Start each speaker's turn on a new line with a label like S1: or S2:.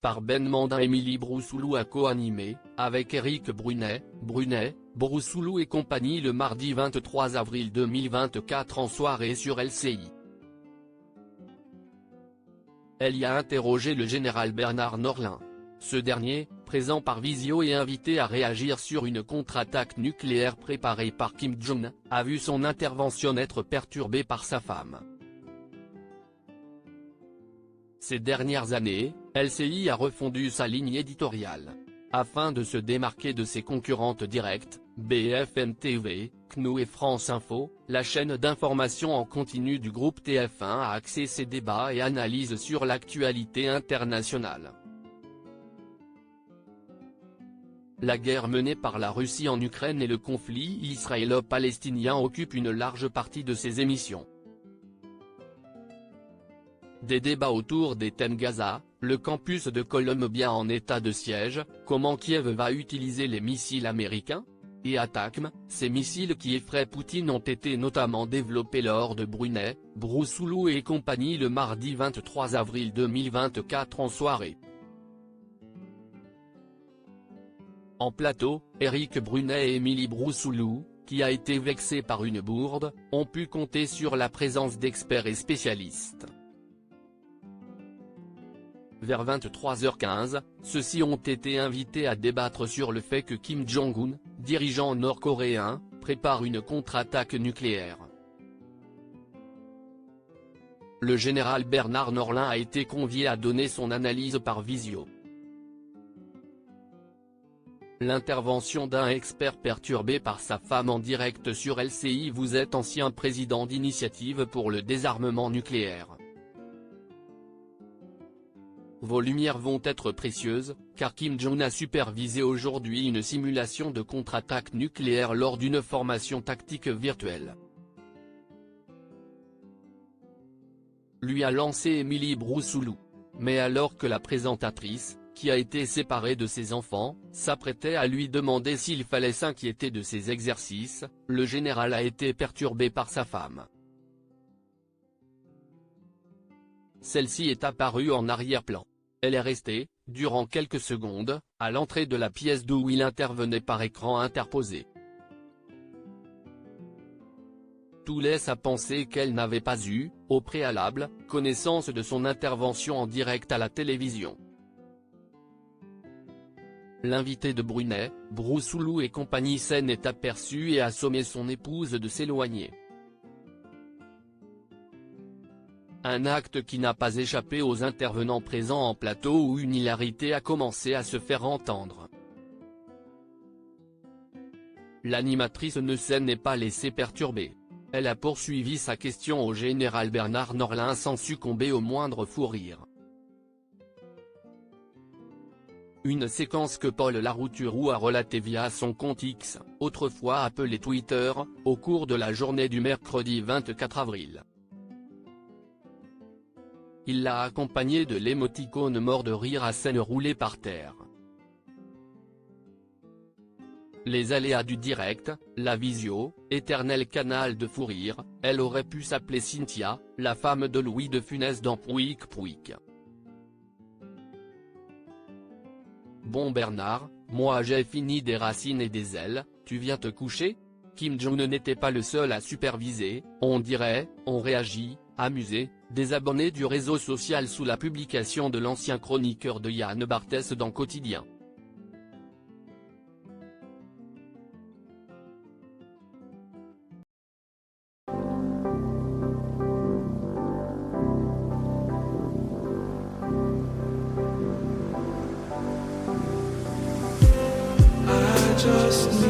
S1: par Ben Mandin. Émilie Broussoulou a co-animé, avec Éric Brunet, Broussoulou et compagnie le mardi 23 avril 2024 en soirée sur LCI. Elle y a interrogé le général Bernard Norlin. Ce dernier, présent par visio et invité à réagir sur une contre-attaque nucléaire préparée par Kim Jong-un, a vu son intervention être perturbée par sa femme. Ces dernières années, LCI a refondu sa ligne éditoriale. Afin de se démarquer de ses concurrentes directes, BFM TV, CNOO et France Info, la chaîne d'information en continu du groupe TF1 a axé ses débats et analyses sur l'actualité internationale. La guerre menée par la Russie en Ukraine et le conflit israélo-palestinien occupent une large partie de ses émissions. Des débats autour des thèmes Gaza, le campus de Columbia en état de siège, comment Kiev va utiliser les missiles américains ? Et ATACMS, ces missiles qui effraient Poutine ont été notamment développés lors de Brunet, Broussoulou et compagnie le mardi 23 avril 2024 en soirée. En plateau, Éric Brunet et Émilie Broussoulou, qui a été vexé par une bourde, ont pu compter sur la présence d'experts et spécialistes. Vers 23h15, ceux-ci ont été invités à débattre sur le fait que Kim Jong-un, dirigeant nord-coréen, prépare une contre-attaque nucléaire. Le général Bernard Norlin a été convié à donner son analyse par visio. L'intervention d'un expert perturbé par sa femme en direct sur LCI. Vous êtes ancien président d'Initiative pour le désarmement nucléaire. Vos lumières vont être précieuses, car Kim Jong-un a supervisé aujourd'hui une simulation de contre-attaque nucléaire lors d'une formation tactique virtuelle. Lui a lancé Émilie Broussoulou. Mais alors que la présentatrice, qui a été séparée de ses enfants, s'apprêtait à lui demander s'il fallait s'inquiéter de ses exercices, le général a été perturbé par sa femme. Celle-ci est apparue en arrière-plan. Elle est restée, durant quelques secondes, à l'entrée de la pièce d'où il intervenait par écran interposé. Tout laisse à penser qu'elle n'avait pas eu, au préalable, connaissance de son intervention en direct à la télévision. L'invité de Brunet, Broussoulou et compagnie s'en est aperçu et a sommé son épouse de s'éloigner. Un acte qui n'a pas échappé aux intervenants présents en plateau où une hilarité a commencé à se faire entendre. L'animatrice ne s'en est pas laissée perturber. Elle a poursuivi sa question au général Bernard Norlin sans succomber au moindre fou rire. Une séquence que Paul Larouturou a relatée via son compte X, autrefois appelé Twitter, au cours de la journée du mercredi 24 avril. Il l'a accompagné de l'émoticône mort de rire à scène roulée par terre. Les aléas du direct, la visio, éternel canal de fou rire, elle aurait pu s'appeler Cynthia, la femme de Louis de Funès dans Pouic Pouic. Bon Bernard, moi j'ai fini des racines et des ailes, tu viens te coucher ? Kim Jong-un n'était pas le seul à superviser, on dirait, on réagit, amusé, des abonnés du réseau social sous la publication de l'ancien chroniqueur de Yann Barthès dans Quotidien.
S2: Just